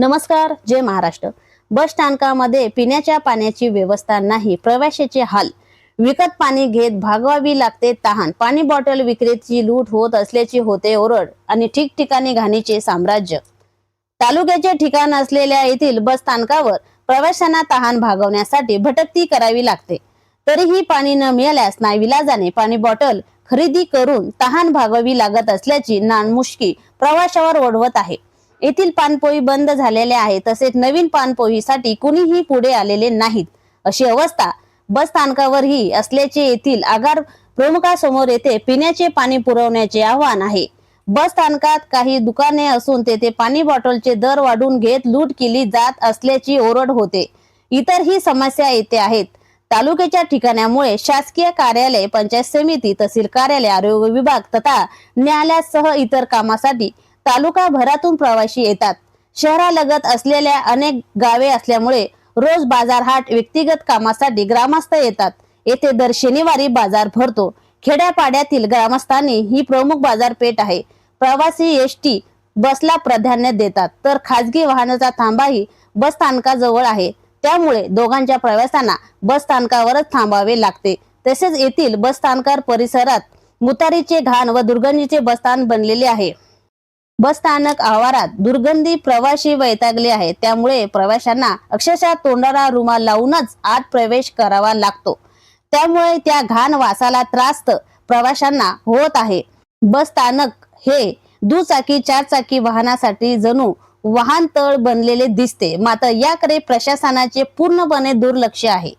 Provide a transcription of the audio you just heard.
नमस्कार, जय महाराष्ट्र। बस स्थानकामध्ये पिण्याच्या पाण्याची व्यवस्था नाही, प्रवाशाचे हाल। विकत पाणी घेत भागवावी लागते तहान। पाणी बॉटल विक्रेत्याची लूट होत असल्याची होते ओरड आणि ठिकठिकाणी घाणीचे साम्राज्य। तालुक्याचे ठिकाण असलेल्या येथील बस स्थानकावर प्रवाशांना तहान भागवण्यासाठी भटकती करावी लागते। तरीही पाणी न मिळाल्यास नाईलाजाने पाणी बॉटल खरेदी करून तहान भागवावी लागत असल्याची नामुष्की प्रवाशावर ओढवत आहे। येथील पाणपोई बंद झालेले आहे, तसेच नवीन पाणपोईसाठी कुणीही पुढे आलेले नाहीत, अशी अवस्था बस स्थानकावरही असल्याचे येथील आगार प्रमुखासमोर येथे पिण्याचे पाणी पुरवण्याचे आव्हान आहे। बस स्थानकात काही दुकाने असून तेथे पाणी बॉटलचे दर वाढवून घेत लूट केली जात असल्याची ओरड होते। इतरही समस्या येथे आहेत। तालुक्याच्या ठिकाणामुळे शासकीय कार्यालय, पंचायत समिती, तहसील कार्यालय, आरोग्य विभाग तथा न्यायालयासह इतर कामासाठी तालुका भरातून प्रवासी येतात। शहरालगत असलेल्या अनेक गावे असल्यामुळे रोज बाजारहाट व्यक्तिगत कामासाठी ग्रामस्थ येतात। येथे दर शनिवारी बाजार भरतो। खेड्यापाड्यातील ग्रामस्थांनी ही प्रमुख बाजारपेठ आहे। प्रवासी एसटी बसला प्राधान्य देतात, तर खासगी वाहनाचा थांबाही बस स्थानकाजवळ आहे। त्यामुळे दोघांच्या प्रवाशांना बस स्थानकावरच थांबावे लागते। तसेच येथील बस स्थानक परिसरात मुतारीचे घाण व दुर्गंधीचे बसस्थान बनलेले आहे। बस स्थानक आवारात दुर्गंधी प्रवासी वैतागले आहेत। त्यामुळे प्रवाशांना अक्षरशः तोंडाला रुमाल लावूनच आत प्रवेश करावा लागतो। त्यामुळे त्या घाण वासाला त्रास प्रवाशांना होत आहे। बस स्थानक हे दुचाकी चारचाकी वाहनासाठी जणू वाहनतळ बनलेले दिसते, मात्र याकडे प्रशासनाचे पूर्णपणे दुर्लक्ष आहे।